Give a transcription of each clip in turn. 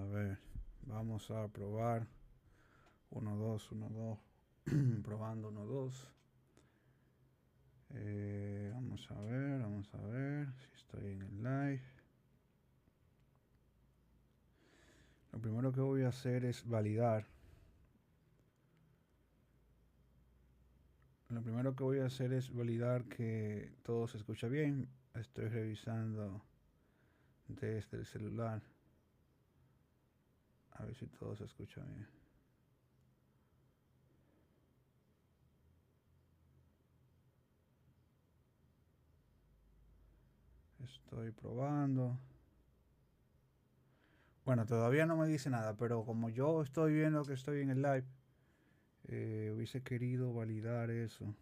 a ver. Vamos a probar. 1, 2, 1, 2. Probando 1, 2. Vamos a ver si estoy en el live. Lo primero que voy a hacer es validar. Que todo se escucha bien. Estoy revisando desde el celular. A ver si todo se escucha bien. Estoy probando. Bueno, todavía no me dice nada, pero como yo estoy viendo que estoy en el live, hubiese querido validar eso.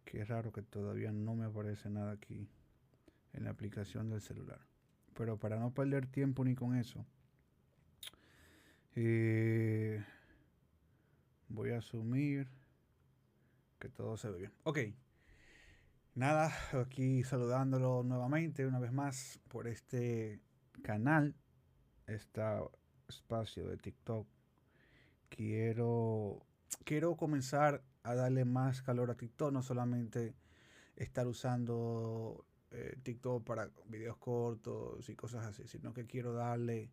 Qué raro que todavía no me aparece nada aquí en la aplicación del celular. Pero para no perder tiempo ni con eso, voy a asumir que todo se ve bien. Ok. Nada, aquí saludándolo nuevamente, una vez más, por este canal, este espacio de TikTok. Quiero comenzar a darle más calor a TikTok, no solamente estar usando TikTok para videos cortos y cosas así, sino que quiero darle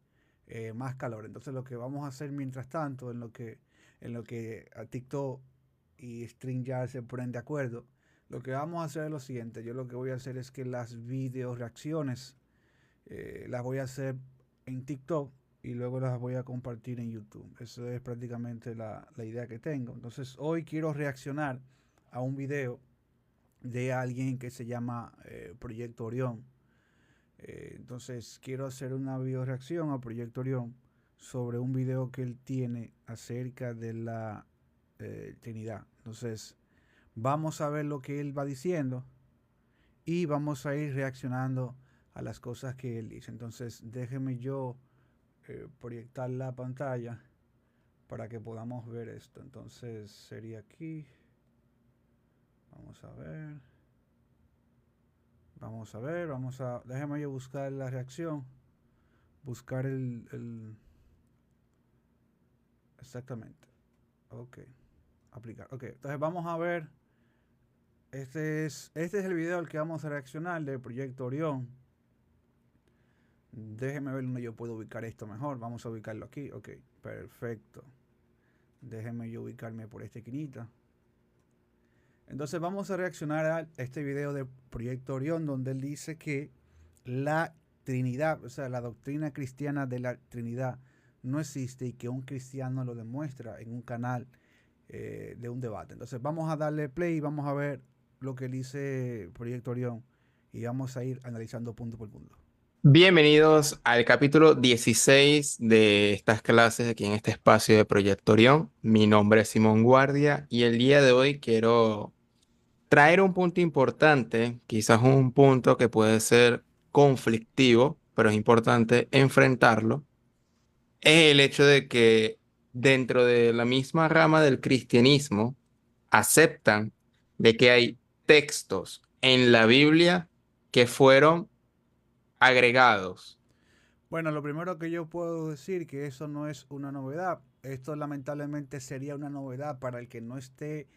más calor. Entonces lo que vamos a hacer mientras tanto, en lo que a TikTok y StreamYard se ponen de acuerdo, lo que vamos a hacer es lo siguiente. Yo lo que voy a hacer es que las video reacciones las voy a hacer en TikTok y luego las voy a compartir en YouTube. Esa es prácticamente la idea que tengo. Entonces hoy quiero reaccionar a un video de alguien que se llama Proyecto Orión. Entonces quiero hacer una video reacción a Proyecto Orión sobre un video que él tiene acerca de la Trinidad. Entonces vamos a ver lo que él va diciendo y vamos a ir reaccionando a las cosas que él dice. Entonces déjeme yo proyectar la pantalla para que podamos ver esto. Entonces sería aquí. Vamos a ver. Déjeme yo buscar la reacción. Buscar exactamente. Ok. Aplicar. Ok. Entonces vamos a ver. Este es el video al que vamos a reaccionar del Proyecto Orión. Déjeme ver dónde yo puedo ubicar esto mejor. Vamos a ubicarlo aquí. Ok. Perfecto. Déjeme yo ubicarme por esta esquinita. Entonces vamos a reaccionar a este video de Proyecto Orión donde él dice que la Trinidad, o sea, la doctrina cristiana de la Trinidad no existe y que un cristiano lo demuestra en un canal de un debate. Entonces vamos a darle play y vamos a ver lo que dice Proyecto Orión y vamos a ir analizando punto por punto. Bienvenidos al capítulo 16 de estas clases aquí en este espacio de Proyecto Orión. Mi nombre es Simón Guardia y el día de hoy quiero traer un punto importante, quizás un punto que puede ser conflictivo, pero es importante enfrentarlo. Es el hecho de que dentro de la misma rama del cristianismo aceptan de que hay textos en la Biblia que fueron agregados. Bueno, lo primero que yo puedo decir que eso no es una novedad. Esto lamentablemente sería una novedad para el que no esté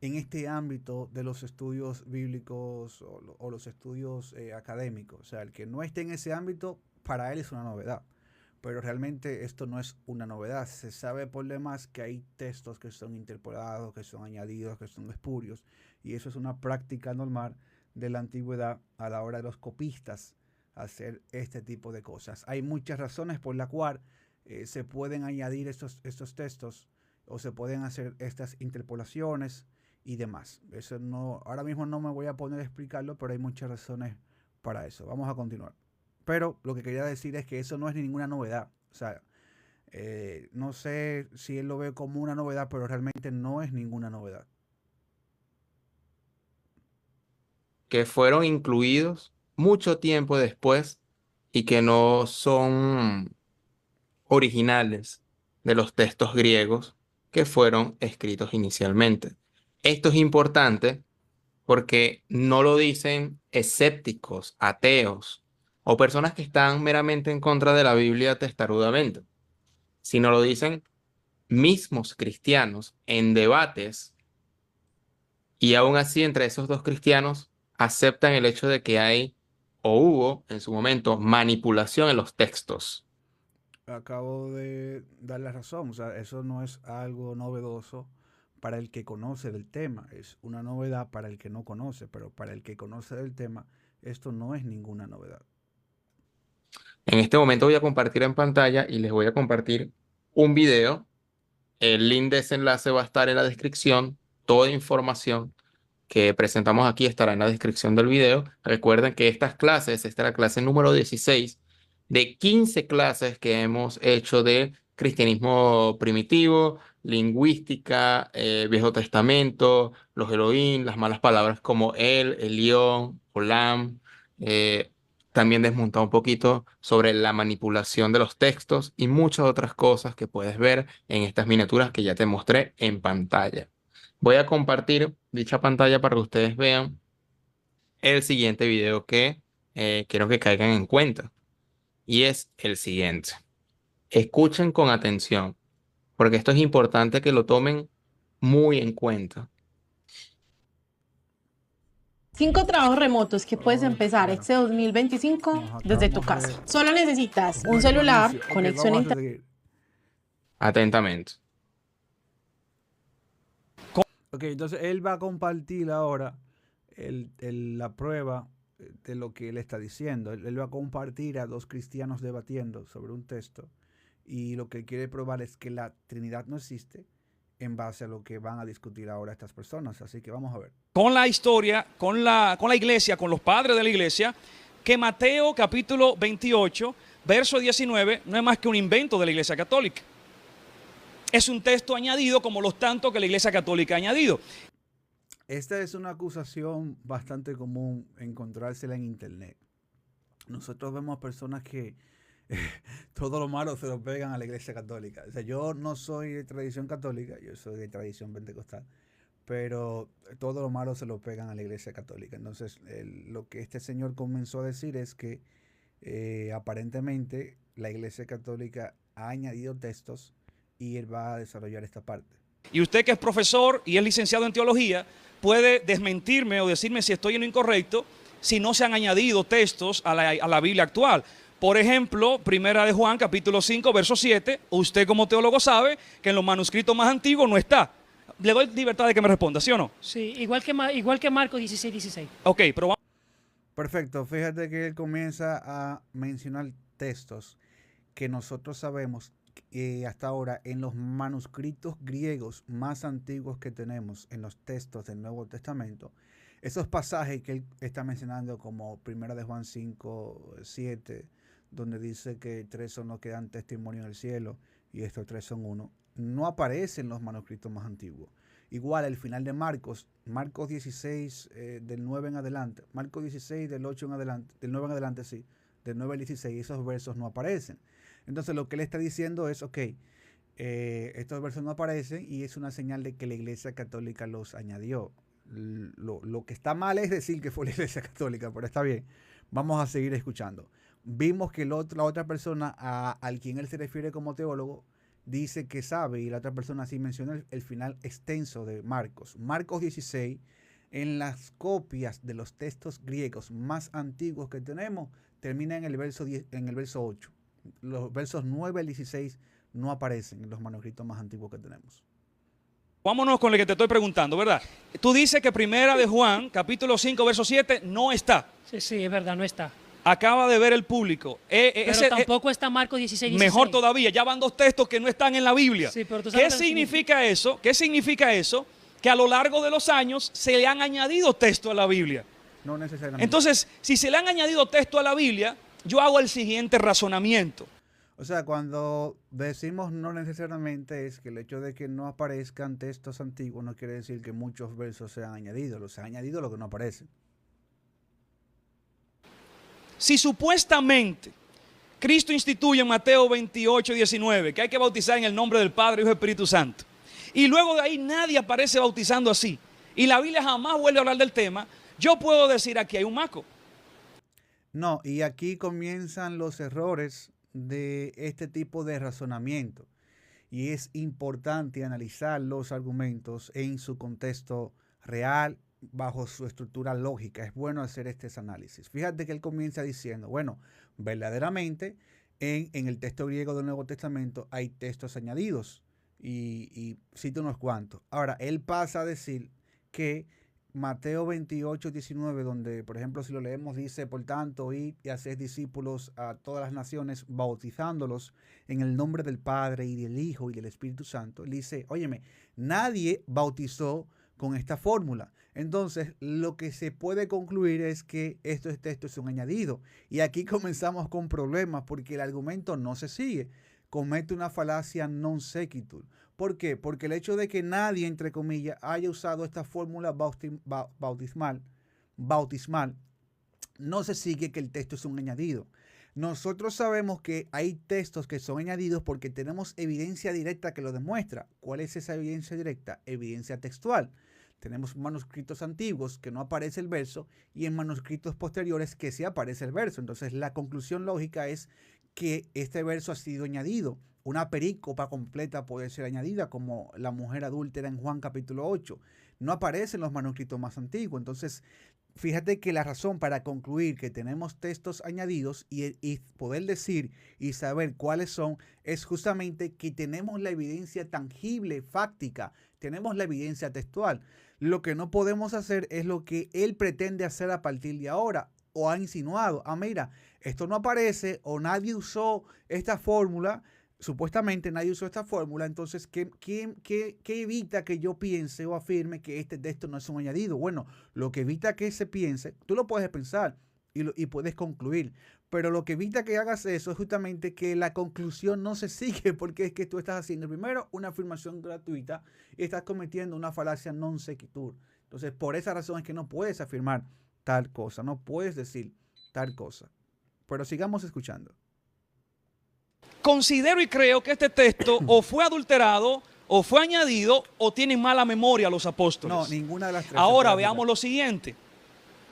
en este ámbito de los estudios bíblicos o los estudios académicos. O sea, el que no esté en ese ámbito, para él es una novedad. Pero realmente esto no es una novedad. Se sabe por demás que hay textos que son interpolados, que son añadidos, que son espurios. Y eso es una práctica normal de la antigüedad a la hora de los copistas hacer este tipo de cosas. Hay muchas razones por las cuales se pueden añadir estos textos o se pueden hacer estas interpolaciones y demás. Eso no, ahora mismo no me voy a poner a explicarlo, pero hay muchas razones para eso. Vamos a continuar. Pero lo que quería decir es que eso no es ninguna novedad. O sea, no sé si él lo ve como una novedad, pero realmente no es ninguna novedad. Que fueron incluidos mucho tiempo después y que no son originales de los textos griegos que fueron escritos inicialmente. Esto es importante porque no lo dicen escépticos, ateos o personas que están meramente en contra de la Biblia testarudamente, sino lo dicen mismos cristianos en debates, y aún así entre esos dos cristianos aceptan el hecho de que hay o hubo en su momento manipulación en los textos. Acabo de dar la razón, o sea, eso no es algo novedoso para el que conoce del tema, es una novedad para el que no conoce, pero para el que conoce del tema, esto no es ninguna novedad. En este momento voy a compartir en pantalla y les voy a compartir un video. El link de ese enlace va a estar en la descripción. Toda información que presentamos aquí estará en la descripción del video. Recuerden que estas clases, esta es la clase número 16 de 15 clases que hemos hecho de cristianismo primitivo, lingüística, Viejo Testamento, los Elohim, las malas palabras como el león, olam. eh, También desmontado un poquito sobre la manipulación de los textos y muchas otras cosas que puedes ver en estas miniaturas que ya te mostré en pantalla. Voy a compartir dicha pantalla para que ustedes vean el siguiente video que quiero que caigan en cuenta. Y es el siguiente. Escuchen con atención, porque esto es importante que lo tomen muy en cuenta. 5 trabajos remotos que puedes empezar Bueno, este 2025 nos desde tu acabamos casa. de Solo necesitas un buen celular, inicio. Ok, conexión a vamos a internet. seguir. Atentamente. Ok, entonces él va a compartir ahora la prueba de lo que él está diciendo. Él va a compartir a dos cristianos debatiendo sobre un texto y lo que él quiere probar es que la Trinidad no existe en base a lo que van a discutir ahora estas personas. Así que vamos a ver. Con la historia, con la iglesia, con los padres de la iglesia, que Mateo capítulo 28, verso 19, no es más que un invento de la iglesia católica. Es un texto añadido como los tantos que la iglesia católica ha añadido. Esta es una acusación bastante común encontrársela en internet. Nosotros vemos personas que todo lo malo se lo pegan a la iglesia católica. O sea, yo no soy de tradición católica, yo soy de tradición pentecostal, pero todo lo malo se lo pegan a la iglesia católica. Entonces, lo que este señor comenzó a decir es que aparentemente la iglesia católica ha añadido textos y él va a desarrollar esta parte. Y usted que es profesor y es licenciado en teología, puede desmentirme o decirme si estoy en lo incorrecto, si no se han añadido textos a la Biblia actual. Por ejemplo, Primera de Juan, capítulo 5, verso 7, usted como teólogo sabe que en los manuscritos más antiguos no está. Le doy libertad de que me responda, ¿sí o no? Sí, igual que Marcos 16, 16. Ok, pero vamos. Perfecto, fíjate que él comienza a mencionar textos que nosotros sabemos que hasta ahora en los manuscritos griegos más antiguos que tenemos, en los textos del Nuevo Testamento, esos pasajes que él está mencionando como Primera de Juan 5, 7, donde dice que 3 son los que dan testimonio en el cielo y estos 3 son uno, no aparecen en los manuscritos más antiguos. Igual el final de Marcos 16 del 9 en adelante, Marcos 16 del 8 en adelante, del 9 en adelante sí, del 9 al 16, esos versos no aparecen. Entonces lo que él está diciendo es, ok, estos versos no aparecen y es una señal de que la iglesia católica los añadió. Lo que está mal es decir que fue la iglesia católica, pero está bien, vamos a seguir escuchando. Vimos que la otra persona al quien él se refiere como teólogo dice que sabe, y la otra persona sí menciona el final extenso de Marcos. Marcos 16, en las copias de los textos griegos más antiguos que tenemos, termina en el verso 10, en el verso 8. Los versos 9 al 16 no aparecen en los manuscritos más antiguos que tenemos. Vámonos con lo que te estoy preguntando, ¿verdad? Tú dices que Primera de Juan, capítulo 5, verso 7, no está. Sí, es verdad, no está. Acaba de ver el público. Pero tampoco está Marcos 16, 16. Mejor todavía, ya van 2 textos que no están en la Biblia. Sí, pero tú sabes ¿Qué significa eso? ¿Qué significa eso? Que a lo largo de los años se le han añadido textos a la Biblia. No necesariamente. Entonces, si se le han añadido textos a la Biblia, yo hago el siguiente razonamiento. O sea, cuando decimos no necesariamente es que el hecho de que no aparezcan textos antiguos no quiere decir que muchos versos se han añadido. Se han añadido lo que no aparece. Si supuestamente Cristo instituye en Mateo 28, 19 que hay que bautizar en el nombre del Padre, Hijo y Espíritu Santo, y luego de ahí nadie aparece bautizando así, y la Biblia jamás vuelve a hablar del tema, yo puedo decir aquí hay un maco. No, y aquí comienzan los errores de este tipo de razonamiento. Y es importante analizar los argumentos en su contexto real, bajo su estructura lógica. Es bueno hacer este análisis. Fíjate que él comienza diciendo, bueno, verdaderamente en el texto griego del Nuevo Testamento hay textos añadidos y cita unos cuantos. Ahora, él pasa a decir que Mateo 28, 19, donde, por ejemplo, si lo leemos, dice, por tanto, id y haced discípulos a todas las naciones, bautizándolos en el nombre del Padre y del Hijo y del Espíritu Santo. Él dice, óyeme, nadie bautizó con esta fórmula. Entonces, lo que se puede concluir es que estos textos son añadidos. Y aquí comenzamos con problemas porque el argumento no se sigue. Comete una falacia non sequitur. ¿Por qué? Porque el hecho de que nadie, entre comillas, haya usado esta fórmula bautismal, no se sigue que el texto es un añadido. Nosotros sabemos que hay textos que son añadidos porque tenemos evidencia directa que lo demuestra. ¿Cuál es esa evidencia directa? Evidencia textual. Tenemos manuscritos antiguos que no aparece el verso y en manuscritos posteriores que sí aparece el verso. Entonces la conclusión lógica es que este verso ha sido añadido. Una perícopa completa puede ser añadida, como la mujer adúltera en Juan capítulo 8. No aparece en los manuscritos más antiguos. Entonces, fíjate que la razón para concluir que tenemos textos añadidos y poder decir y saber cuáles son es justamente que tenemos la evidencia tangible, fáctica, tenemos la evidencia textual. Lo que no podemos hacer es lo que él pretende hacer a partir de ahora o ha insinuado. Mira, esto no aparece o nadie usó esta fórmula. Supuestamente nadie usó esta fórmula, entonces, ¿qué evita que yo piense o afirme que este texto no es un añadido? Bueno, lo que evita que se piense, tú lo puedes pensar y puedes concluir, pero lo que evita que hagas eso es justamente que la conclusión no se sigue, porque es que tú estás haciendo primero una afirmación gratuita y estás cometiendo una falacia non sequitur. Entonces, por esa razón es que no puedes afirmar tal cosa, no puedes decir tal cosa. Pero sigamos escuchando. Considero y creo que este texto o fue adulterado, o fue añadido, o tienen mala memoria los apóstoles. No, ninguna de las tres. Ahora veamos lo siguiente.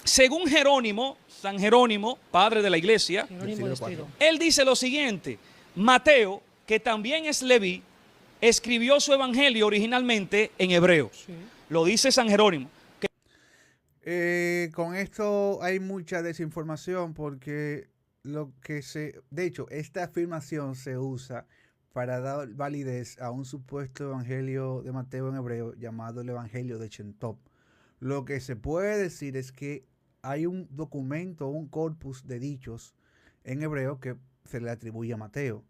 Según Jerónimo, San Jerónimo, padre de la iglesia, él dice lo siguiente: Mateo, que también es Leví, escribió su evangelio originalmente en hebreo. Sí. Lo dice San Jerónimo. Con esto hay mucha desinformación porque de hecho, esta afirmación se usa para dar validez a un supuesto evangelio de Mateo en hebreo llamado el evangelio de Shem Tov. Lo que se puede decir es que hay un documento, un corpus de dichos en hebreo que se le atribuye a Mateo.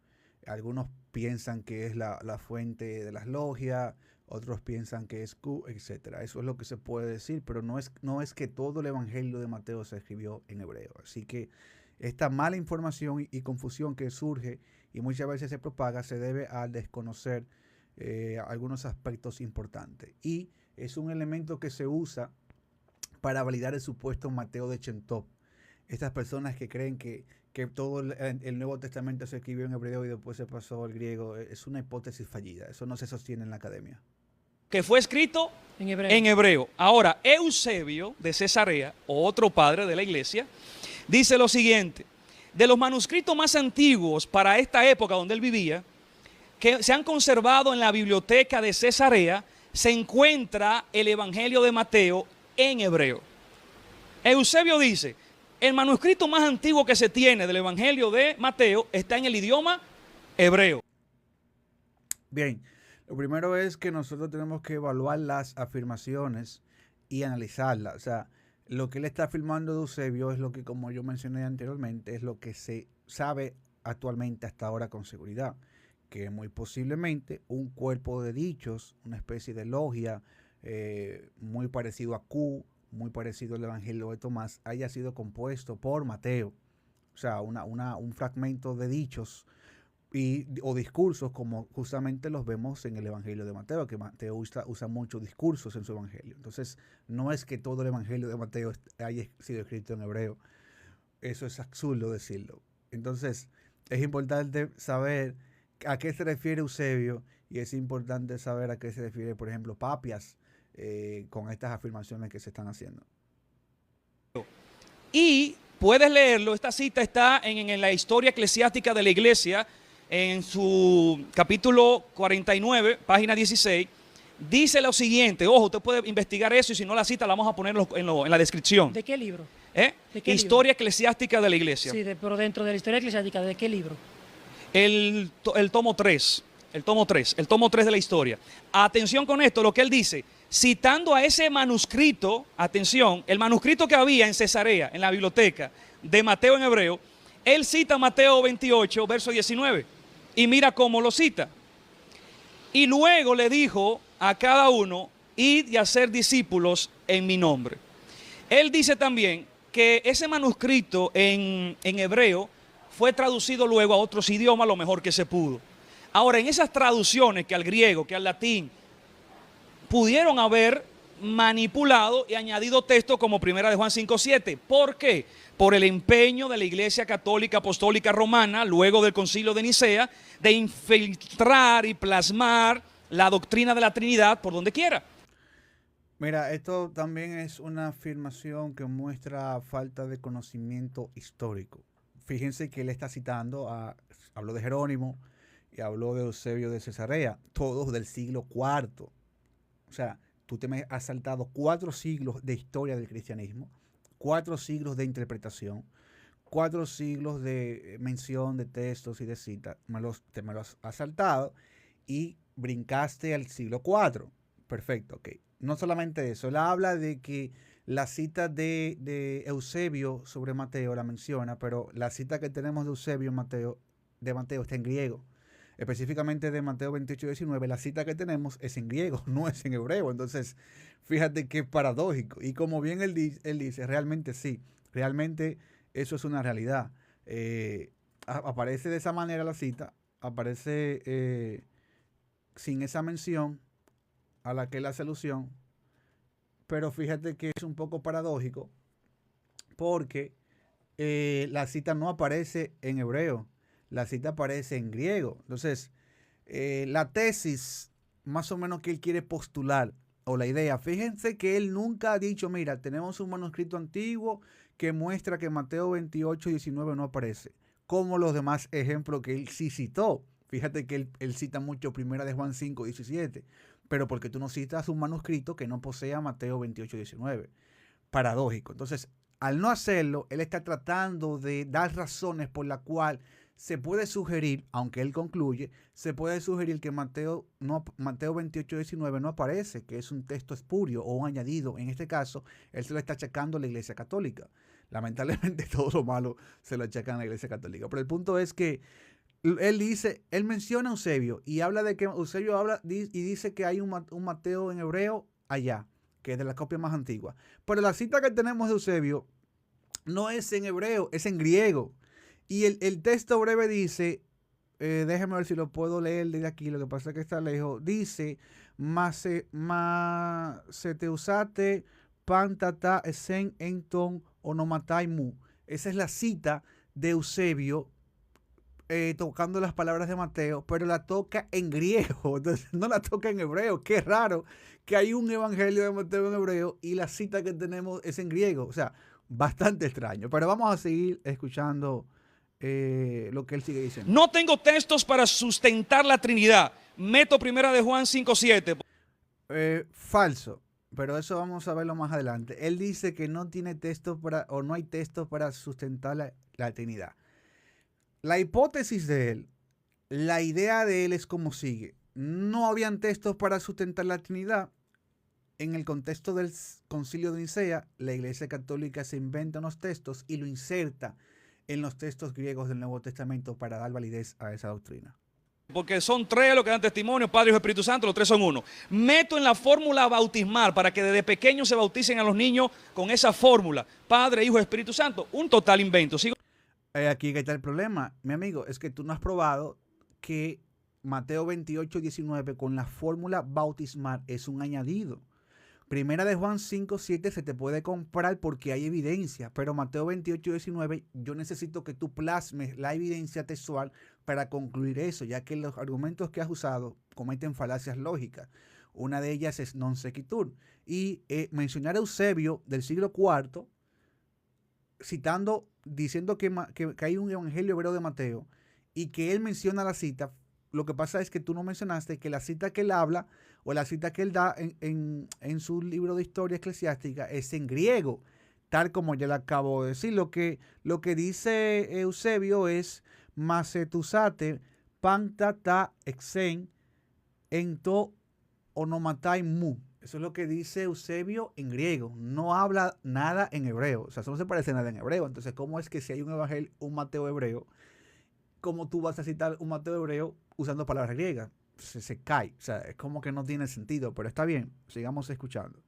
Algunos piensan que es la fuente de las logias, otros piensan que es Q, etc. Eso es lo que se puede decir, pero no es que todo el evangelio de Mateo se escribió en hebreo. Así que esta mala información y confusión que surge y muchas veces se propaga se debe a desconocer algunos aspectos importantes. Y es un elemento que se usa para validar el supuesto Mateo de Shem Tov. Estas personas que creen que todo el Nuevo Testamento se escribió en hebreo y después se pasó al griego, es una hipótesis fallida. Eso no se sostiene en la academia. Que fue escrito en hebreo. Ahora, Eusebio de Cesarea, otro padre de la iglesia, dice lo siguiente: de los manuscritos más antiguos para esta época donde él vivía, que se han conservado en la biblioteca de Cesarea, se encuentra el Evangelio de Mateo en hebreo. Eusebio dice, el manuscrito más antiguo que se tiene del Evangelio de Mateo está en el idioma hebreo. Bien, lo primero es que nosotros tenemos que evaluar las afirmaciones y analizarlas. O sea, lo que él está afirmando de Eusebio es lo que, como yo mencioné anteriormente, es lo que se sabe actualmente hasta ahora con seguridad, que muy posiblemente un cuerpo de dichos, una especie de logia muy parecido a Q, muy parecido al Evangelio de Tomás, haya sido compuesto por Mateo. O sea, un fragmento de dichos o discursos como justamente los vemos en el Evangelio de Mateo, que Mateo usa muchos discursos en su Evangelio. Entonces, no es que todo el Evangelio de Mateo haya sido escrito en hebreo. Eso es absurdo decirlo. Entonces, es importante saber a qué se refiere Eusebio y es importante saber a qué se refiere, por ejemplo, Papias, con estas afirmaciones que se están haciendo. Y Puedes leerlo, esta cita está en la historia eclesiástica de la iglesia, en su capítulo 49, página 16, dice lo siguiente, ojo, usted puede investigar eso y si no la cita la vamos a poner en la descripción. ¿De qué libro? ¿De qué historia eclesiástica de la iglesia? Sí, pero dentro de la historia eclesiástica, ¿de qué libro? El tomo 3, el tomo 3 de la historia. Atención con esto, lo que él dice, citando a ese manuscrito, atención, el manuscrito que había en Cesarea, en la biblioteca de Mateo en hebreo, él cita Mateo 28, verso 19, y mira cómo lo cita. Y luego le dijo a cada uno, id y hacer discípulos en mi nombre. Él dice también que ese manuscrito en hebreo fue traducido luego a otros idiomas lo mejor que se pudo. Ahora, en esas traducciones que al griego, que al latín, pudieron haber manipulado y añadido textos como Primera de Juan 5:7. ¿Por qué? Por el empeño de la Iglesia Católica Apostólica Romana, luego del Concilio de Nicea, de infiltrar y plasmar la doctrina de la Trinidad por donde quiera. Mira, esto también es una afirmación que muestra falta de conocimiento histórico. Fíjense que él está citando, habló de Jerónimo y habló de Eusebio de Cesarea, todos del siglo IV. O sea, tú te has saltado 4 siglos de historia del cristianismo, 4 siglos de interpretación, 4 siglos de mención de textos y de citas. Te me los has saltado y brincaste al siglo IV. Perfecto, ok. No solamente eso, él habla de que la cita de Eusebio sobre Mateo la menciona, pero la cita que tenemos de Eusebio de Mateo está en griego. Específicamente de Mateo 28, 19, la cita que tenemos es en griego, no es en hebreo. Entonces, fíjate qué paradójico. Y como bien él dice, realmente sí, realmente eso es una realidad. Aparece de esa manera la cita, aparece sin esa mención a la que él hace alusión, pero fíjate que es un poco paradójico porque la cita no aparece en hebreo, la cita aparece en griego. Entonces, la tesis más o menos que él quiere postular, o la idea, fíjense que él nunca ha dicho, mira, tenemos un manuscrito antiguo que muestra que Mateo 28, 19 no aparece, como los demás ejemplos que él sí citó. Fíjate que él cita mucho Primera de Juan 5, 17, pero porque tú no citas un manuscrito que no posea Mateo 28, 19. Paradójico. Entonces, al no hacerlo, él está tratando de dar razones por las cuales se puede sugerir, aunque él concluye, se puede sugerir que Mateo 28, 19 no aparece, que es un texto espurio o un añadido. En este caso, él se lo está achacando a la Iglesia Católica. Lamentablemente, todo lo malo se lo achacan a la Iglesia Católica. Pero el punto es que él menciona a Eusebio y habla de que Eusebio habla y dice que hay un Mateo en hebreo allá, que es de la copia más antigua. Pero la cita que tenemos de Eusebio no es en hebreo, es en griego. Y el texto breve dice, déjame ver si lo puedo leer desde aquí, lo que pasa es que está lejos, dice, se te usate pantata esen enton onomatai mu. Esa es la cita de Eusebio tocando las palabras de Mateo, pero la toca en griego, entonces no la toca en hebreo. Qué raro que hay un evangelio de Mateo en hebreo y la cita que tenemos es en griego. O sea, bastante extraño, pero vamos a seguir escuchando lo que él sigue diciendo. No tengo textos para sustentar la Trinidad. Meto Primera de Juan 5:7. Falso, pero eso vamos a verlo más adelante. Él dice que no tiene textos o no hay textos para sustentar la Trinidad. La hipótesis de él, la idea de él es como sigue. No habían textos para sustentar la Trinidad. En el contexto del Concilio de Nicea, la Iglesia Católica se inventa unos textos y lo inserta en los textos griegos del Nuevo Testamento para dar validez a esa doctrina. Porque son 3 los que dan testimonio, Padre, Hijo y Espíritu Santo, los 3 son 1. Meto en la fórmula bautismal para que desde pequeños se bauticen a los niños con esa fórmula. Padre, Hijo y Espíritu Santo, un total invento. ¿Sigo? Aquí está el problema, mi amigo, es que tú no has probado que Mateo 28, 19 con la fórmula bautismal es un añadido. Primera de Juan 5, 7 se te puede comprar porque hay evidencia, pero Mateo 28, 19 yo necesito que tú plasmes la evidencia textual para concluir eso, ya que los argumentos que has usado cometen falacias lógicas. Una de ellas es non sequitur. Y mencionar a Eusebio del siglo IV, citando diciendo que hay un evangelio hebreo de Mateo y que él menciona la cita. Lo que pasa es que tú no mencionaste que la cita que él habla o la cita que él da en su libro de historia eclesiástica es en griego, tal como ya le acabo de decir. Lo que dice Eusebio es masetusate panta ta exen ento onomatai mu. Eso es lo que dice Eusebio en griego. No habla nada en hebreo. O sea, eso no se parece nada en hebreo. Entonces, ¿cómo es que si hay un evangelio, un Mateo hebreo, cómo tú vas a citar un Mateo hebreo usando palabras griegas? Se cae. O sea, es como que no tiene sentido. Pero está bien. Sigamos escuchando.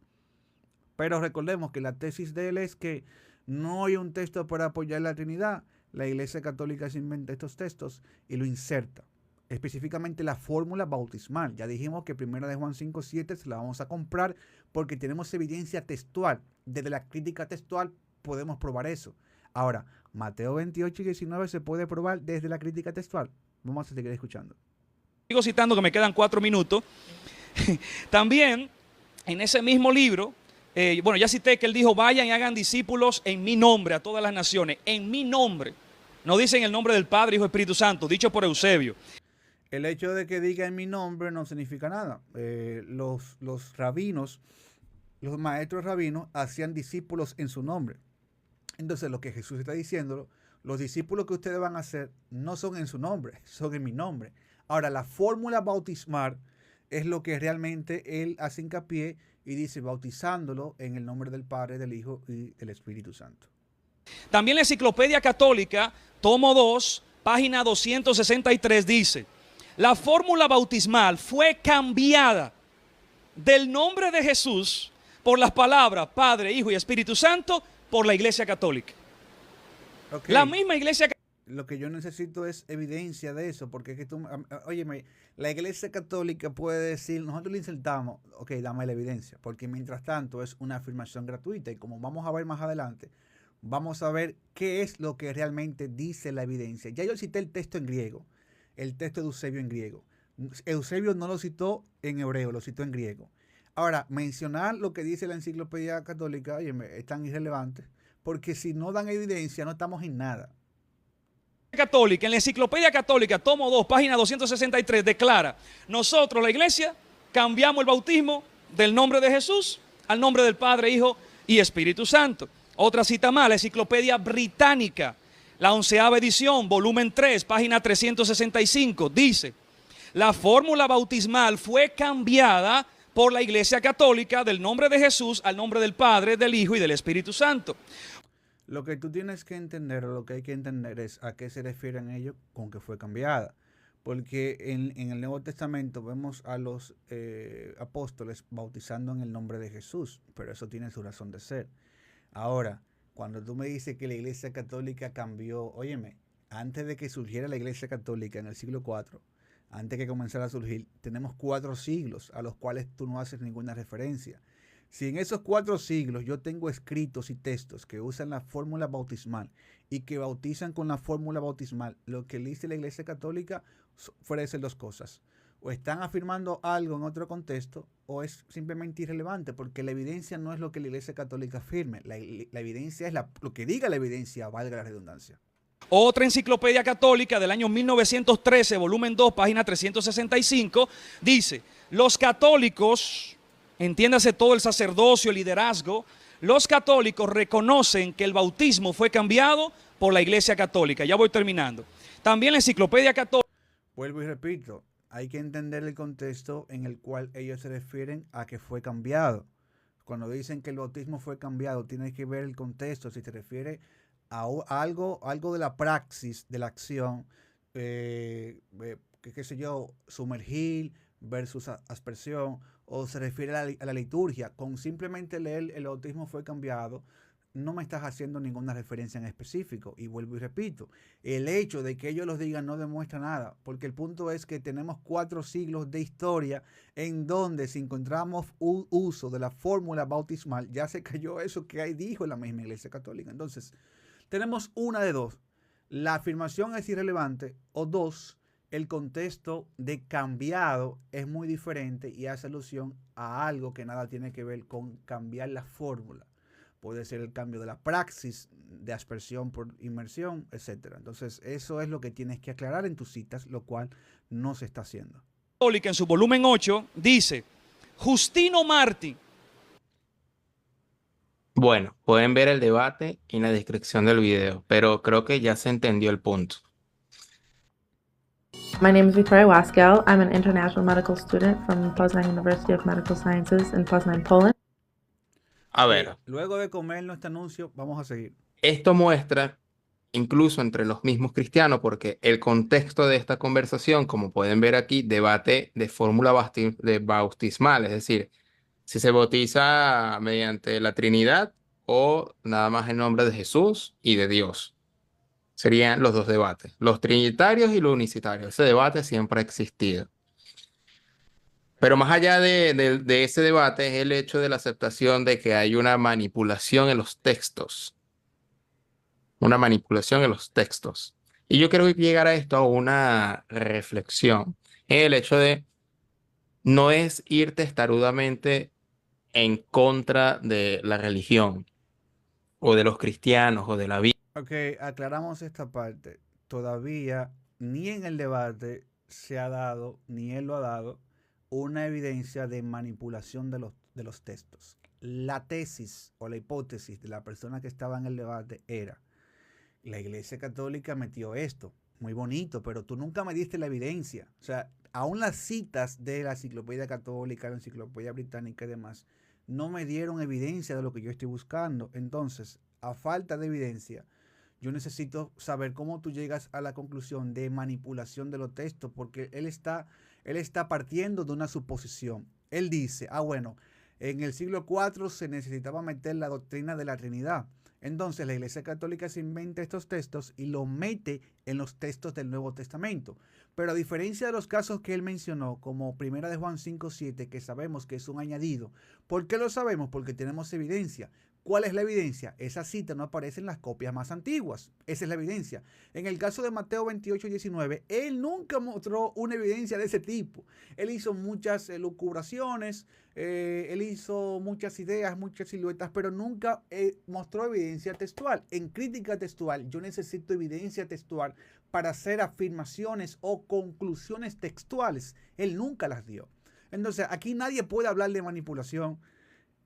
Pero recordemos que la tesis de él es que no hay un texto para apoyar la Trinidad. La Iglesia Católica se inventa estos textos y lo inserta. Específicamente la fórmula bautismal. Ya dijimos que 1 de Juan 5:7 se la vamos a comprar porque tenemos evidencia textual. Desde la crítica textual podemos probar eso. Ahora, Mateo 28:19 se puede probar desde la crítica textual. Vamos a seguir escuchando. Sigo citando que me quedan 4 minutos. También, en ese mismo libro, bueno, ya cité que él dijo, vayan y hagan discípulos en mi nombre a todas las naciones. En mi nombre. No dicen el nombre del Padre, Hijo y Espíritu Santo, dicho por Eusebio. El hecho de que diga en mi nombre no significa nada. Los rabinos, los maestros rabinos, hacían discípulos en su nombre. Entonces, lo que Jesús está diciendo, los discípulos que ustedes van a hacer no son en su nombre, son en mi nombre. Ahora, la fórmula bautismal es lo que realmente él hace hincapié y dice, bautizándolo en el nombre del Padre, del Hijo y del Espíritu Santo. También la Enciclopedia Católica, tomo 2, página 263, dice, la fórmula bautismal fue cambiada del nombre de Jesús por las palabras Padre, Hijo y Espíritu Santo por la Iglesia Católica. Okay. La misma Iglesia Católica. Lo que yo necesito es evidencia de eso, porque es que tú, óyeme, la Iglesia Católica puede decir, nosotros le insertamos, ok, dame la evidencia, porque mientras tanto es una afirmación gratuita y como vamos a ver más adelante, vamos a ver qué es lo que realmente dice la evidencia. Ya yo cité el texto en griego, el texto de Eusebio en griego. Eusebio no lo citó en hebreo, lo citó en griego. Ahora, mencionar lo que dice la Enciclopedia Católica, óyeme, es tan irrelevante, porque si no dan evidencia no estamos en nada. Católica, en la Enciclopedia Católica, tomo 2, página 263, declara, nosotros, la Iglesia, cambiamos el bautismo del nombre de Jesús al nombre del Padre, Hijo y Espíritu Santo. Otra cita más, la Enciclopedia Británica, la 11ª edición, volumen 3, página 365, dice, la fórmula bautismal fue cambiada por la Iglesia Católica del nombre de Jesús al nombre del Padre, del Hijo y del Espíritu Santo. Lo que tú tienes que entender, o lo que hay que entender es a qué se refieren ellos con que fue cambiada. Porque en el Nuevo Testamento vemos a los apóstoles bautizando en el nombre de Jesús, pero eso tiene su razón de ser. Ahora, cuando tú me dices que la Iglesia Católica cambió, óyeme, antes de que surgiera la Iglesia Católica en el siglo IV, antes que comenzara a surgir, tenemos 4 siglos a los cuales tú no haces ninguna referencia. Si en esos 4 siglos yo tengo escritos y textos que usan la fórmula bautismal y que bautizan con la fórmula bautismal, lo que dice la Iglesia Católica puede ser 2 cosas. O están afirmando algo en otro contexto o es simplemente irrelevante porque la evidencia no es lo que la Iglesia Católica afirme. La evidencia es lo que diga la evidencia, valga la redundancia. Otra enciclopedia católica del año 1913, volumen 2, página 365, dice, los católicos, entiéndase todo el sacerdocio, el liderazgo, los católicos reconocen que el bautismo fue cambiado por la Iglesia Católica. Ya voy terminando. También la enciclopedia católica. Vuelvo y repito, hay que entender el contexto en el cual ellos se refieren a que fue cambiado. Cuando dicen que el bautismo fue cambiado, tienes que ver el contexto, si se refiere a algo de la praxis, de la acción, qué sé yo, sumergir versus aspersión, o se refiere a la liturgia. Con simplemente leer el bautismo fue cambiado, no me estás haciendo ninguna referencia en específico. Y vuelvo y repito, el hecho de que ellos los digan no demuestra nada, porque el punto es que tenemos 4 siglos de historia en donde si encontramos un uso de la fórmula bautismal, ya se cayó eso que ahí dijo la misma Iglesia Católica. Entonces, tenemos una de dos. La afirmación es irrelevante, o 2, el contexto de cambiado es muy diferente y hace alusión a algo que nada tiene que ver con cambiar la fórmula. puede ser el cambio de la praxis de aspersión por inmersión, etcétera. Entonces, eso es lo que tienes que aclarar en tus citas, lo cual no se está haciendo. Católica en su volumen 8 dice, Justino Martí. Bueno, pueden ver el debate en la descripción del video, pero creo que ya se entendió el punto. My name is Victoria Waskiel. I'm an international medical student from Poznan University of Medical Sciences in Poznan, Poland. A ver, Luego de comernos este anuncio, vamos a seguir. esto muestra incluso entre los mismos cristianos, porque el contexto de esta conversación, como pueden ver aquí, debate de fórmula bautismal, es decir, si se bautiza mediante la Trinidad o nada más en nombre de Jesús y de Dios. Serían los dos debates, los trinitarios y los unicitarios. Ese debate siempre ha existido. Pero más allá de ese debate es el hecho de la aceptación de que hay una manipulación en los textos. Una manipulación en los textos. Y yo quiero llegar a esto a una reflexión. En el hecho de no es ir testarudamente en contra de la religión o de los cristianos o de la Biblia. Ok, aclaramos esta parte. Todavía ni en el debate se ha dado, ni él lo ha dado, una evidencia de manipulación de los textos. La tesis o la hipótesis de la persona que estaba en el debate era, la Iglesia Católica metió esto, muy bonito, pero tú nunca me diste la evidencia. O sea, aún las citas de la Enciclopedia Católica, la Enciclopedia Británica y demás, no me dieron evidencia de lo que yo estoy buscando. Entonces, a falta de evidencia, yo necesito saber cómo tú llegas a la conclusión de manipulación de los textos, porque él está partiendo de una suposición. Él dice, bueno, en el siglo IV se necesitaba meter la doctrina de la Trinidad. Entonces la Iglesia Católica se inventa estos textos y los mete en los textos del Nuevo Testamento. Pero a diferencia de los casos que él mencionó, como 1 de Juan 5:7, que sabemos que es un añadido. ¿Por qué lo sabemos? Porque tenemos evidencia. ¿Cuál es la evidencia? Esa cita no aparece en las copias más antiguas. Esa es la evidencia. En el caso de Mateo 28:19, él nunca mostró una evidencia de ese tipo. Él hizo muchas elucubraciones, él hizo muchas ideas, muchas siluetas, pero nunca mostró evidencia textual. En crítica textual, yo necesito evidencia textual para hacer afirmaciones o conclusiones textuales. Él nunca las dio. Entonces, aquí nadie puede hablar de manipulación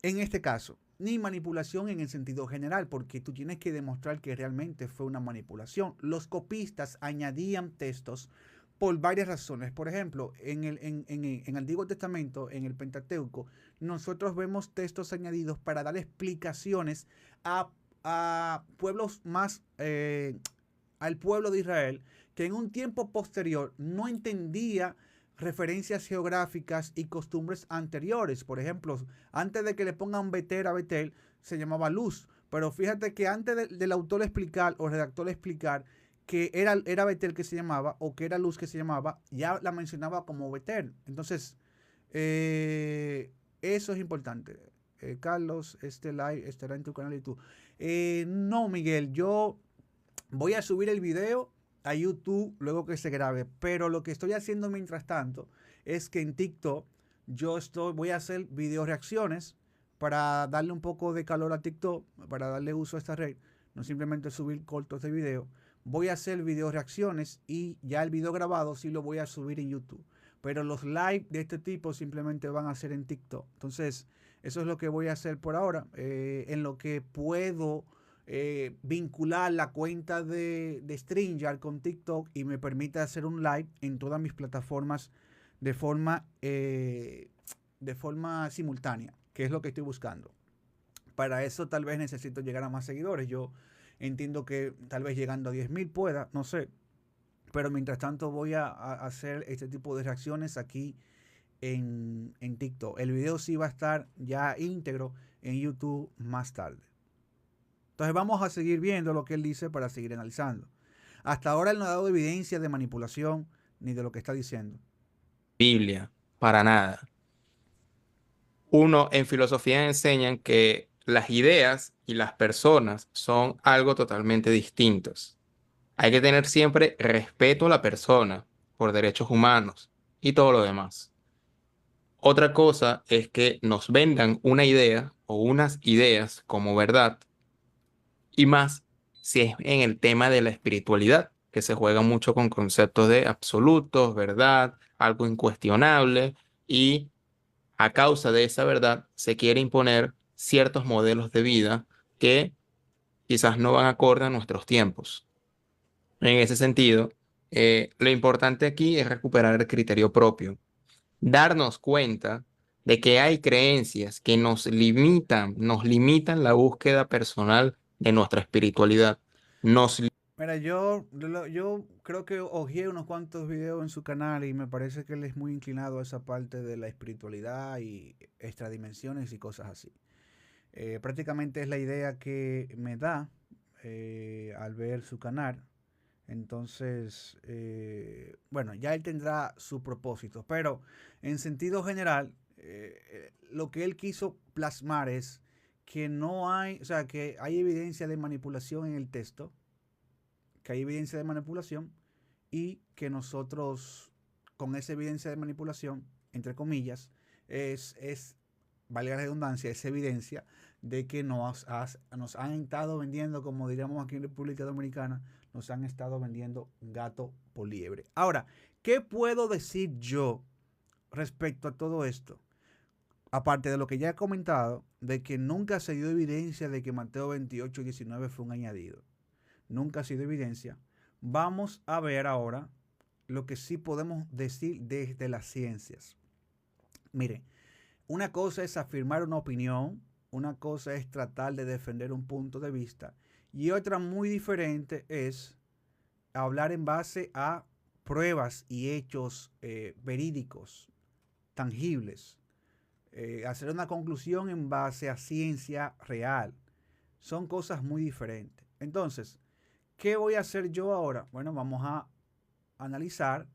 en este caso, ni manipulación en el sentido general, porque tú tienes que demostrar que realmente fue una manipulación. Los copistas añadían textos por varias razones. Por ejemplo, en el Antiguo Testamento, en el Pentateuco, nosotros vemos textos añadidos para dar explicaciones a pueblos más, al pueblo de Israel, que en un tiempo posterior no entendía referencias geográficas y costumbres anteriores. Por ejemplo, antes de que le pongan Betel a Betel, se llamaba Luz. Pero fíjate que antes del autor explicar o redactor explicar que era Betel que se llamaba o que era Luz que se llamaba, ya la mencionaba como Betel. Entonces, eso es importante. Carlos, este live estará en tu canal y tú. No, Miguel, yo voy a subir el video a YouTube luego que se grabe, pero lo que estoy haciendo mientras tanto es que en TikTok voy a hacer video reacciones para darle un poco de calor a TikTok, para darle uso a esta red, no simplemente subir cortos de video. Voy a hacer video reacciones y ya el video grabado sí lo voy a subir en YouTube, pero los live de este tipo simplemente van a ser en TikTok. Entonces eso es lo que voy a hacer por ahora, en lo que puedo vincular la cuenta de StreamYard con TikTok y me permite hacer un live en todas mis plataformas de forma simultánea, que es lo que estoy buscando. Para eso tal vez necesito llegar a más seguidores. Yo entiendo que tal vez llegando a 10,000 pueda, no sé. Pero mientras tanto voy a hacer este tipo de reacciones aquí en TikTok. El video sí va a estar ya íntegro en YouTube más tarde. Entonces vamos a seguir viendo lo que él dice para seguir analizando. Hasta ahora él no ha dado evidencia de manipulación ni de lo que está diciendo. Biblia, para nada. Uno, en filosofía enseñan que las ideas y las personas son algo totalmente distintos. Hay que tener siempre respeto a la persona por derechos humanos y todo lo demás. Otra cosa es que nos vendan una idea o unas ideas como verdad, y más si es en el tema de la espiritualidad, que se juega mucho con conceptos de absolutos, verdad, algo incuestionable, y a causa de esa verdad se quiere imponer ciertos modelos de vida que quizás no van acorde a nuestros tiempos. En ese sentido, lo importante aquí es recuperar el criterio propio, darnos cuenta de que hay creencias que nos limitan la búsqueda personal de nuestra espiritualidad. Nos Mira, yo creo que ojeé unos cuantos videos en su canal y me parece que él es muy inclinado a esa parte de la espiritualidad y extradimensiones y cosas así. Prácticamente es la idea que me da al ver su canal. Entonces, bueno, ya él tendrá su propósito, pero en sentido general, lo que él quiso plasmar es que no hay, o sea, que hay evidencia de manipulación en el texto, que hay evidencia de manipulación y que nosotros, con esa evidencia de manipulación, entre comillas, valga la redundancia, es evidencia de que nos han estado vendiendo, como diríamos aquí en República Dominicana, nos han estado vendiendo gato por liebre. Ahora, ¿qué puedo decir yo respecto a todo esto? Aparte de lo que ya he comentado, de que nunca se dio evidencia de que Mateo 28:19 fue un añadido. Nunca ha sido evidencia. Vamos a ver ahora lo que sí podemos decir desde las ciencias. Mire, una cosa es afirmar una opinión, una cosa es tratar de defender un punto de vista y otra muy diferente es hablar en base a pruebas y hechos verídicos, tangibles. Hacer una conclusión en base a ciencia real. Son cosas muy diferentes. Entonces, ¿qué voy a hacer yo ahora? Bueno, vamos a analizar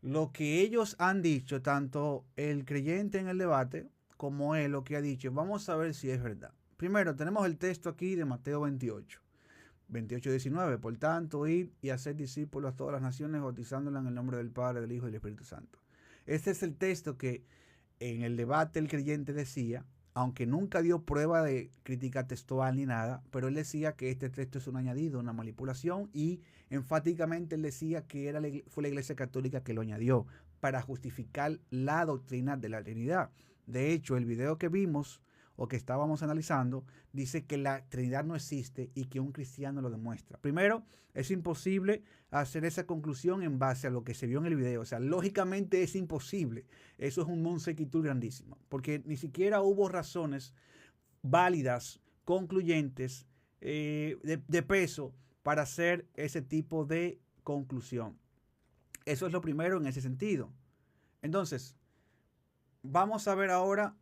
lo que ellos han dicho, tanto el creyente en el debate como él lo que ha dicho. Vamos a ver si es verdad. Primero, tenemos el texto aquí de Mateo 28:19. Por tanto, id y hacer discípulos a todas las naciones, bautizándolos en el nombre del Padre, del Hijo y del Espíritu Santo. Este es el texto que en el debate el creyente decía, aunque nunca dio prueba de crítica textual ni nada, pero él decía que este texto es un añadido, una manipulación, y enfáticamente él decía que fue la Iglesia Católica que lo añadió para justificar la doctrina de la Trinidad. De hecho, el video que vimos o que estábamos analizando dice que la Trinidad no existe y que un cristiano lo demuestra. Primero, es imposible hacer esa conclusión en base a lo que se vio en el video. O sea, lógicamente es imposible. Eso es un non sequitur grandísimo, porque ni siquiera hubo razones válidas, concluyentes, de peso para hacer ese tipo de conclusión. Eso es lo primero en ese sentido. Entonces, vamos a ver ahora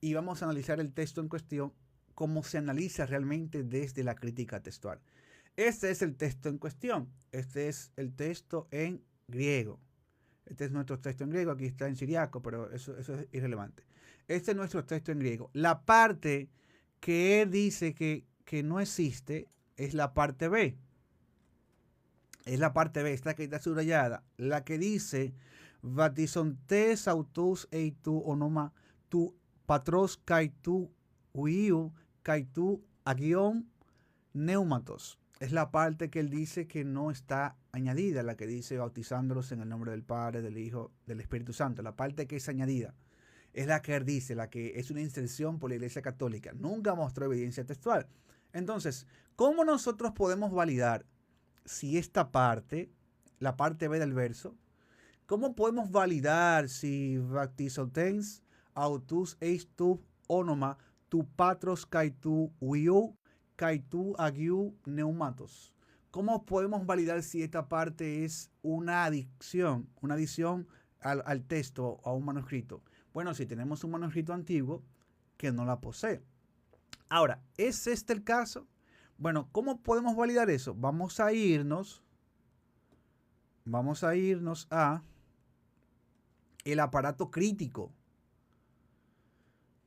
y vamos a analizar el texto en cuestión, cómo se analiza realmente desde la crítica textual. Este es el texto en cuestión. Este es el texto en griego. Este es nuestro texto en griego. Aquí está en siriaco, pero eso es irrelevante. Este es nuestro texto en griego. La parte que él dice que no existe es la parte B. Es la parte B, esta que está subrayada. La que dice, Vatisontes autus eitu onoma tu patros kaitu uiu kaitu agion neumatos. Es la parte que él dice que no está añadida, la que dice bautizándolos en el nombre del Padre, del Hijo, del Espíritu Santo. La parte que es añadida es la que él dice, la que es una inserción por la Iglesia Católica. Nunca mostró evidencia textual. Entonces, ¿cómo nosotros podemos validar si esta parte, la parte B del verso, cómo podemos validar si bautizotens autus eistu onoma tu patros kaitu uiu kaitu agiu neumatos? ¿Cómo podemos validar si esta parte es una adición al texto, a un manuscrito? Bueno, si tenemos un manuscrito antiguo que no la posee. Ahora, ¿es este el caso? Bueno, ¿cómo podemos validar eso? Vamos a irnos a el aparato crítico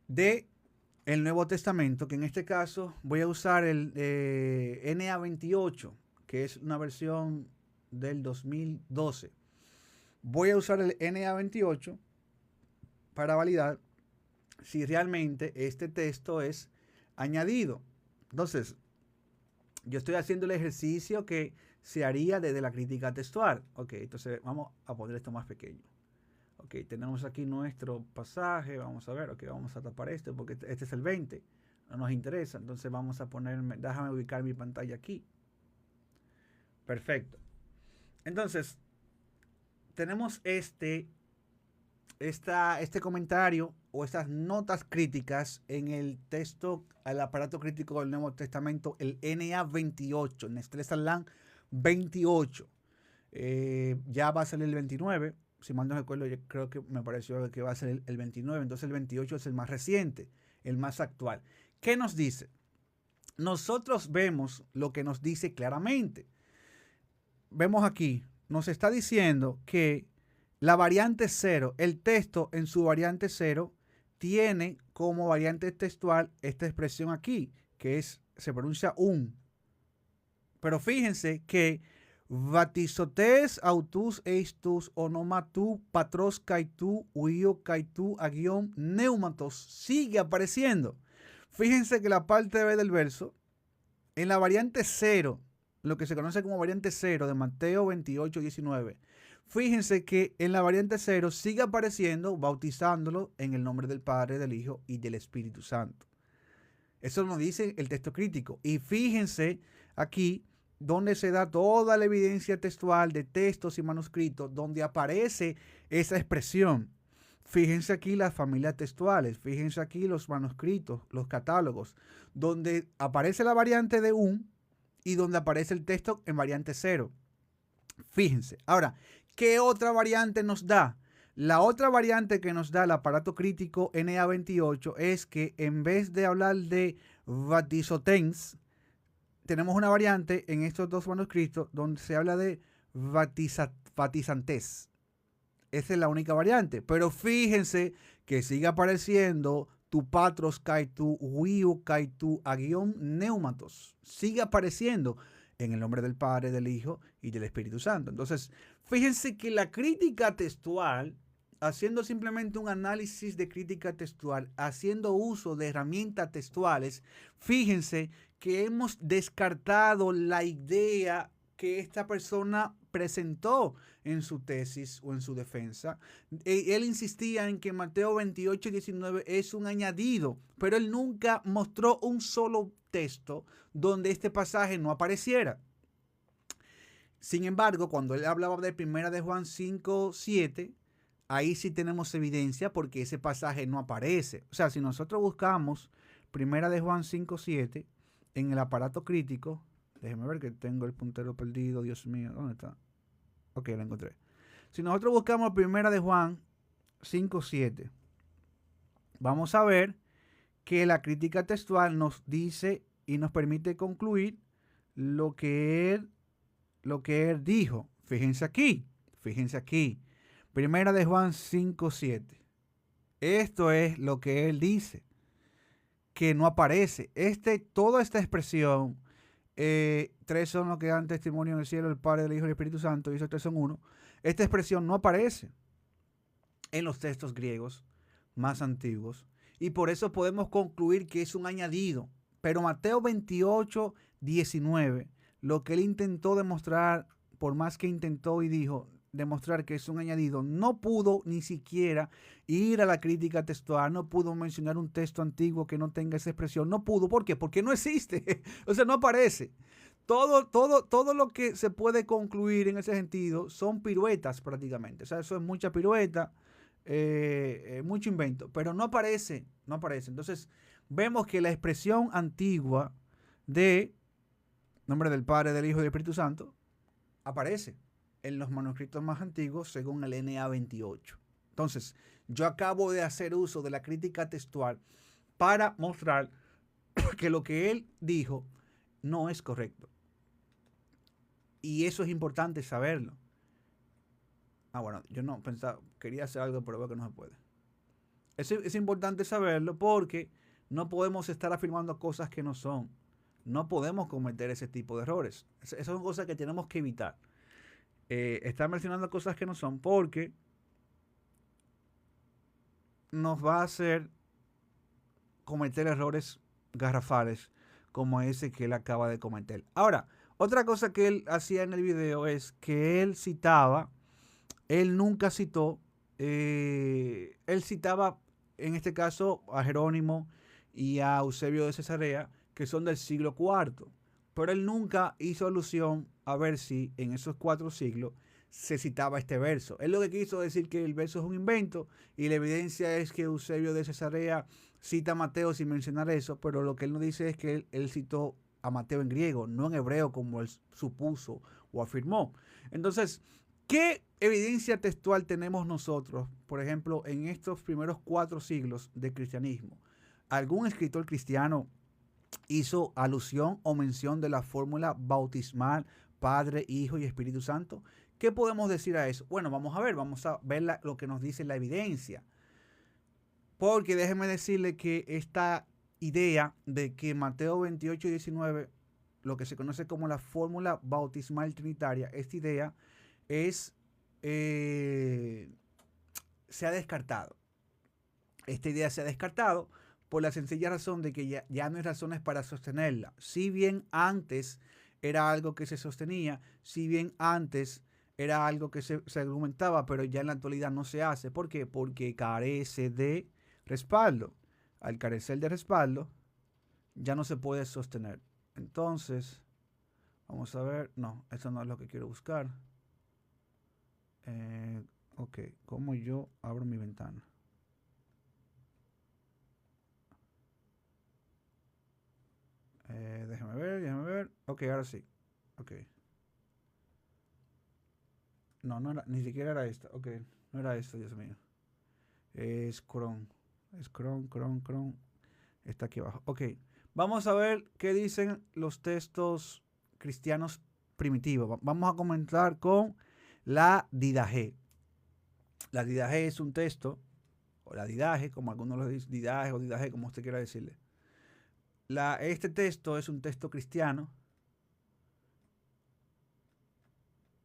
de el Nuevo Testamento, que en este caso voy a usar el NA28, que es una versión del 2012. Voy a usar el NA28 para validar si realmente este texto es añadido. Entonces, yo estoy haciendo el ejercicio que se haría desde la crítica textual. Ok, entonces vamos a poner esto más pequeño. Ok, tenemos aquí nuestro pasaje. Vamos a ver, ok, vamos a tapar este porque este es el 20. No nos interesa. Entonces vamos a ponerme, déjame ubicar mi pantalla aquí. Perfecto. Entonces, tenemos este comentario o estas notas críticas en el texto al aparato crítico del Nuevo Testamento, el NA 28, Nestlé Salán 28. Ya va a salir el 29. Si mal no recuerdo, yo creo que me pareció que va a ser el 29. Entonces el 28 es el más reciente, el más actual. ¿Qué nos dice? Nosotros vemos lo que nos dice claramente. Vemos aquí, nos está diciendo que la variante 0, el texto en su variante 0, tiene como variante textual esta expresión aquí, que se pronuncia un. Pero fíjense que batizotes autus eistus onomatu patros kaitu uio kaitu agion neumatos sigue apareciendo. Fíjense que la parte B del verso, en la variante 0, lo que se conoce como variante 0 de Mateo 28, 19, fíjense que en la variante 0 sigue apareciendo bautizándolo en el nombre del Padre, del Hijo y del Espíritu Santo. Eso nos dice el texto crítico. Y fíjense aquí donde se da toda la evidencia textual de textos y manuscritos donde aparece esa expresión. Fíjense aquí las familias textuales, fíjense aquí los manuscritos, los catálogos, donde aparece la variante de un y donde aparece el texto en variante 0. Fíjense. Ahora, ¿qué otra variante nos da? La otra variante que nos da el aparato crítico NA28 es que en vez de hablar de batisotens, tenemos una variante en estos dos manuscritos donde se habla de batizantes. Esa es la única variante. Pero fíjense que sigue apareciendo tu patros kaitu uiu kaitu agion neumatos. Sigue apareciendo en el nombre del Padre, del Hijo y del Espíritu Santo. Entonces, fíjense que la crítica textual, haciendo simplemente un análisis de crítica textual, haciendo uso de herramientas textuales, fíjense que hemos descartado la idea que esta persona presentó en su tesis o en su defensa. Él insistía en que Mateo 28, 19 es un añadido, pero él nunca mostró un solo texto donde este pasaje no apareciera. Sin embargo, cuando él hablaba de 1 de Juan 5, 7, ahí sí tenemos evidencia porque ese pasaje no aparece. O sea, si nosotros buscamos 1 de Juan 5, 7 en el aparato crítico, déjeme ver que tengo el puntero perdido, Dios mío, ¿dónde está? Ok, lo encontré. Si nosotros buscamos 1 de Juan 5, 7, vamos a ver que la crítica textual nos dice y nos permite concluir lo que él dijo. Fíjense aquí. 1 de Juan 5, 7. Esto es lo que él dice, que no aparece. Toda esta expresión, tres son los que dan testimonio en el cielo, el Padre, el Hijo y el Espíritu Santo, y esos tres son uno. Esta expresión no aparece en los textos griegos más antiguos, y por eso podemos concluir que es un añadido. Pero Mateo 28, 19, lo que él intentó demostrar, por más que intentó y dijo, demostrar que es un añadido, no pudo ni siquiera ir a la crítica textual, no pudo mencionar un texto antiguo que no tenga esa expresión, no pudo. ¿Por qué? Porque no existe, o sea, no aparece. Todo lo que se puede concluir en ese sentido son piruetas prácticamente, o sea, eso es mucha pirueta, mucho invento, pero no aparece. Entonces, vemos que la expresión antigua de nombre del Padre, del Hijo y del Espíritu Santo aparece en los manuscritos más antiguos según el NA 28. Entonces, yo acabo de hacer uso de la crítica textual para mostrar que lo que él dijo no es correcto. Y eso es importante saberlo. Bueno, yo no pensaba, quería hacer algo, pero veo que no se puede. Es importante saberlo porque no podemos estar afirmando cosas que no son. No podemos cometer ese tipo de errores. Esas son cosas que tenemos que evitar. Estar mencionando cosas que no son porque nos va a hacer cometer errores garrafales como ese que él acaba de cometer. Ahora, otra cosa que él hacía en el video es que él nunca citó, él citaba en este caso a Jerónimo y a Eusebio de Cesarea, que son del siglo IV, pero él nunca hizo alusión a ver si en esos 4 siglos se citaba este verso. Él lo que quiso decir que el verso es un invento y la evidencia es que Eusebio de Cesarea cita a Mateo sin mencionar eso, pero lo que él no dice es que él citó a Mateo en griego, no en hebreo como él supuso o afirmó. Entonces, ¿qué evidencia textual tenemos nosotros, por ejemplo, en estos primeros 4 siglos de cristianismo? ¿Algún escritor cristiano hizo alusión o mención de la fórmula bautismal Padre, Hijo y Espíritu Santo? ¿Qué podemos decir a eso? Bueno, vamos a ver lo que nos dice la evidencia. Porque déjenme decirle que esta idea de que Mateo 28 y 19, lo que se conoce como la fórmula bautismal trinitaria, esta idea se ha descartado. Esta idea se ha descartado por la sencilla razón de que ya no hay razones para sostenerla. Si bien antes era algo que se sostenía, si bien antes era algo que se argumentaba, pero ya en la actualidad no se hace. ¿Por qué? Porque carece de respaldo. Al carecer de respaldo, ya no se puede sostener. Entonces, vamos a ver. No, eso no es lo que quiero buscar. Ok, ¿cómo yo abro mi ventana? Déjame ver. Ok, ahora sí. Ok. No, ni siquiera era esta. Ok, no era esto, Dios mío. Es Chrome. Es Chrome. Está aquí abajo. Ok, vamos a ver qué dicen los textos cristianos primitivos. Vamos a comenzar con la Didaje. La Didaje es un texto, o la Didaje, como algunos lo dicen, Didaje o Didaje, como usted quiera decirle. Este texto es un texto cristiano.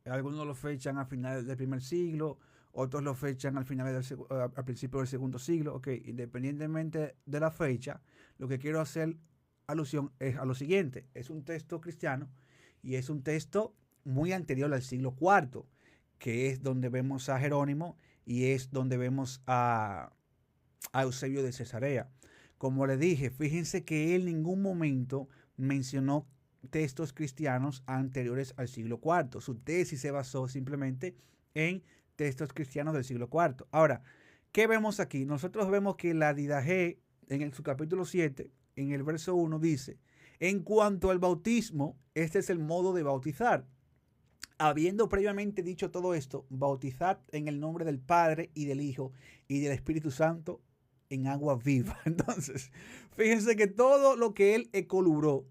Algunos lo fechan a finales del primer siglo, otros lo fechan al principio del segundo siglo. Ok, independientemente de la fecha, lo que quiero hacer alusión es a lo siguiente. Es un texto cristiano y es un texto muy anterior al siglo IV, que es donde vemos a Jerónimo y es donde vemos a Eusebio de Cesarea. Como le dije, fíjense que él en ningún momento mencionó textos cristianos anteriores al siglo IV. Su tesis se basó simplemente en textos cristianos del siglo IV. Ahora, ¿qué vemos aquí? Nosotros vemos que la Didaje, en su capítulo 7, en el verso 1, dice: en cuanto al bautismo, este es el modo de bautizar. Habiendo previamente dicho todo esto, bautizad en el nombre del Padre y del Hijo y del Espíritu Santo en agua viva. Entonces, fíjense que todo lo que él ecolubró,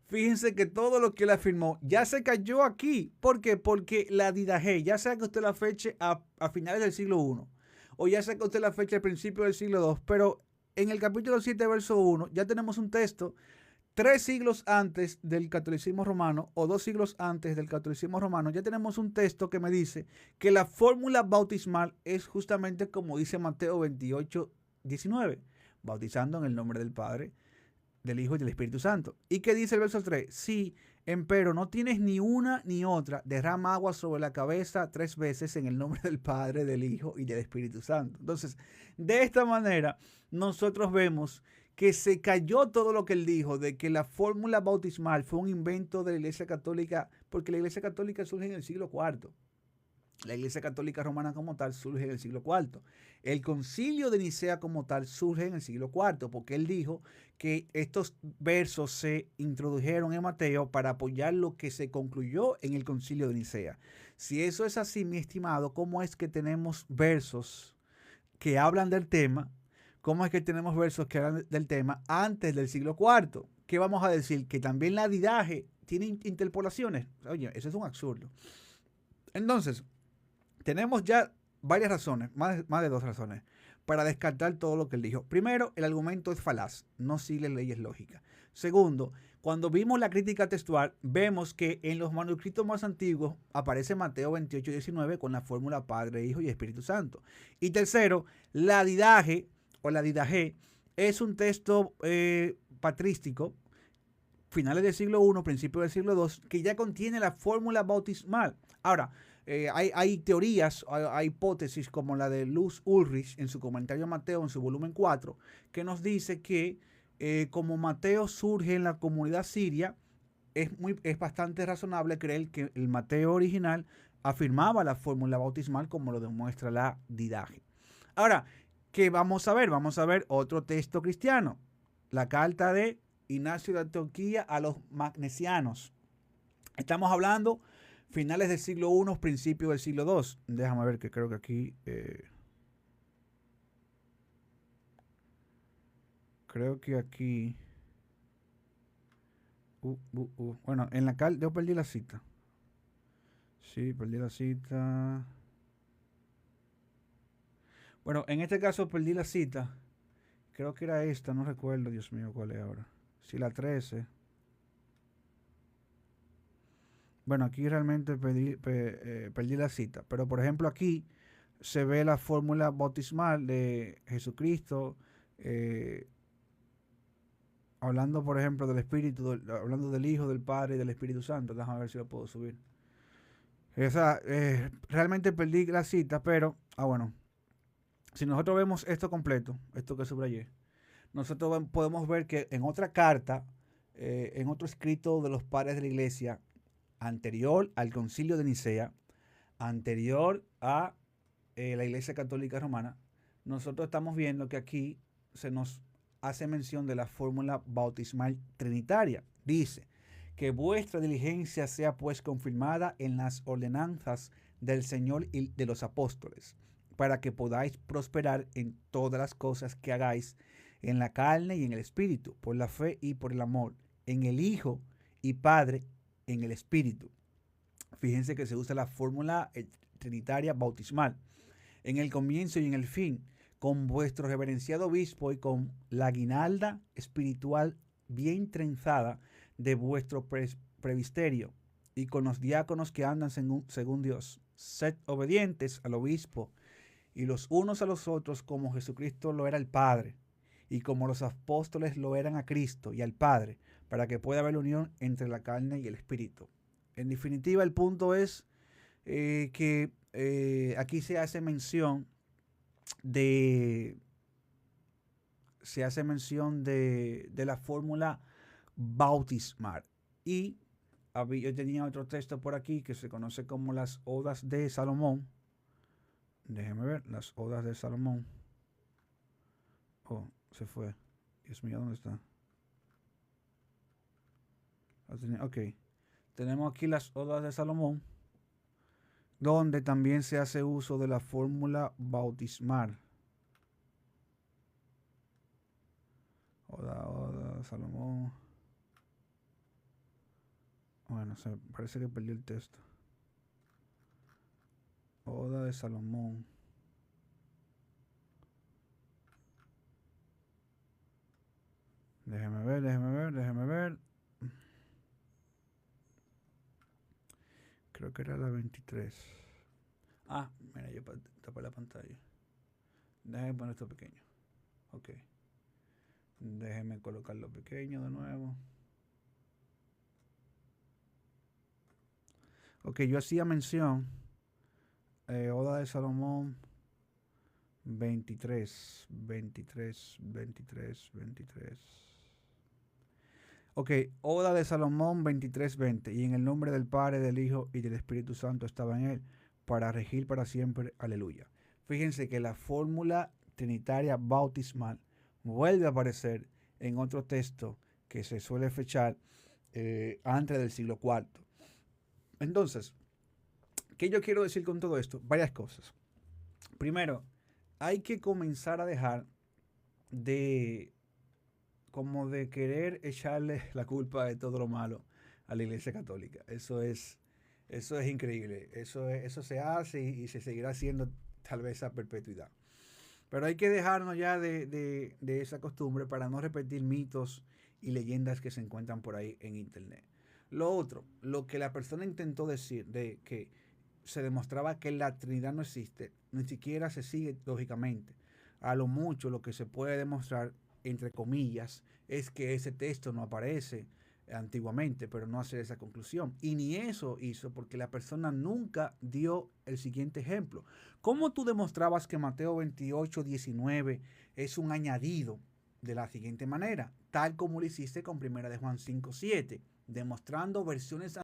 fíjense que todo lo que él afirmó ya se cayó aquí. ¿Por qué? Porque la Didaje, ya sea que usted la feche a finales del siglo I o ya sea que usted la feche al principio del siglo II, pero en el capítulo 7, verso 1, ya tenemos un texto 3 siglos antes del catolicismo romano o 2 siglos antes del catolicismo romano. Ya tenemos un texto que me dice que la fórmula bautismal es justamente como dice Mateo 28, 19, bautizando en el nombre del Padre, del Hijo y del Espíritu Santo. ¿Y qué dice el verso 3? Si, empero, no tienes ni una ni otra, derrama agua sobre la cabeza 3 veces en el nombre del Padre, del Hijo y del Espíritu Santo. Entonces, de esta manera, nosotros vemos que se cayó todo lo que él dijo de que la fórmula bautismal fue un invento de la Iglesia Católica, porque la Iglesia Católica surge en el siglo IV. La Iglesia Católica Romana como tal surge en el siglo IV. El Concilio de Nicea como tal surge en el siglo IV, porque él dijo que estos versos se introdujeron en Mateo para apoyar lo que se concluyó en el Concilio de Nicea. Si eso es así, mi estimado, ¿cómo es que tenemos versos que hablan del tema? ¿Cómo es que tenemos versos que hablan del tema antes del siglo IV? ¿Qué vamos a decir? Que también la Didaje tiene interpolaciones. Oye, eso es un absurdo. Entonces, tenemos ya varias razones, más de 2 razones, para descartar todo lo que él dijo. Primero, el argumento es falaz, no sigue leyes lógicas. Segundo, cuando vimos la crítica textual, vemos que en los manuscritos más antiguos aparece Mateo 28, 19 con la fórmula Padre, Hijo y Espíritu Santo. Y tercero, la Didaje o la Didaje es un texto patrístico, finales del siglo I, principios del siglo II, que ya contiene la fórmula bautismal. Ahora, hay teorías, hay hipótesis como la de Luz Ulrich en su comentario a Mateo, en su volumen 4, que nos dice que como Mateo surge en la comunidad siria, es bastante razonable creer que el Mateo original afirmaba la fórmula bautismal como lo demuestra la Didache. Ahora, ¿qué vamos a ver? Vamos a ver otro texto cristiano, la carta de Ignacio de Antioquía a los magnesianos. Estamos hablando finales del siglo I, principios del siglo II. Déjame ver que creo que aquí... creo que aquí... Bueno, en la carta... Yo perdí la cita. Sí, perdí la cita. Bueno, en este caso perdí la cita. Creo que era esta, no recuerdo, Dios mío, cuál es ahora. Si la 13. Bueno, aquí realmente perdí la cita. Pero por ejemplo aquí se ve la fórmula bautismal de Jesucristo. Hablando por ejemplo del Espíritu, hablando del Hijo, del Padre y del Espíritu Santo. Déjame ver si lo puedo subir. Realmente perdí la cita, pero... bueno. Si nosotros vemos esto completo, esto que subrayé, nosotros podemos ver que en otra carta, en otro escrito de los padres de la iglesia, anterior al concilio de Nicea, anterior a la iglesia católica romana, nosotros estamos viendo que aquí se nos hace mención de la fórmula bautismal trinitaria. Dice, que vuestra diligencia sea pues confirmada en las ordenanzas del Señor y de los apóstoles, para que podáis prosperar en todas las cosas que hagáis, en la carne y en el espíritu, por la fe y por el amor, en el Hijo y Padre, en el Espíritu. Fíjense que se usa la fórmula trinitaria bautismal, en el comienzo y en el fin, con vuestro reverenciado obispo y con la guinalda espiritual bien trenzada de vuestro presbiterio, y con los diáconos que andan según Dios. Sed obedientes al obispo, y los unos a los otros como Jesucristo lo era al Padre, y como los apóstoles lo eran a Cristo y al Padre, para que pueda haber unión entre la carne y el Espíritu. En definitiva, el punto es que aquí se hace mención de la fórmula bautismal. Y yo tenía otro texto por aquí que se conoce como las Odas de Salomón. Déjeme ver, las Odas de Salomón. Oh, se fue. Dios mío, ¿dónde está? Ok. Tenemos aquí las Odas de Salomón, donde también se hace uso de la fórmula bautismal. Oda, Salomón. Bueno, parece que perdí el texto. Oda de Salomón. Déjeme ver. Creo que era la 23. Mira, yo tapé la pantalla. Déjeme poner esto pequeño. Ok. Déjeme colocarlo pequeño de nuevo. Ok, yo hacía mención. Oda de Salomón 23. Ok, Oda de Salomón 23:20. Y en el nombre del Padre, del Hijo y del Espíritu Santo estaba en él, para regir para siempre. Aleluya. Fíjense que la fórmula trinitaria bautismal vuelve a aparecer en otro texto que se suele fechar antes del siglo IV. Entonces, ¿qué yo quiero decir con todo esto? Varias cosas. Primero, hay que comenzar a dejar de querer echarle la culpa de todo lo malo a la Iglesia Católica. Eso es increíble. Eso se hace y se seguirá haciendo tal vez a perpetuidad. Pero hay que dejarnos ya de esa costumbre para no repetir mitos y leyendas que se encuentran por ahí en internet. Lo otro, lo que la persona intentó decir de que se demostraba que la Trinidad no existe, ni siquiera se sigue lógicamente. A lo mucho lo que se puede demostrar entre comillas, es que ese texto no aparece antiguamente, pero no hacer esa conclusión. Y ni eso hizo porque la persona nunca dio el siguiente ejemplo. ¿Cómo tú demostrabas que Mateo 28:19 es un añadido? De la siguiente manera, tal como lo hiciste con 1 de Juan 5:7, demostrando versiones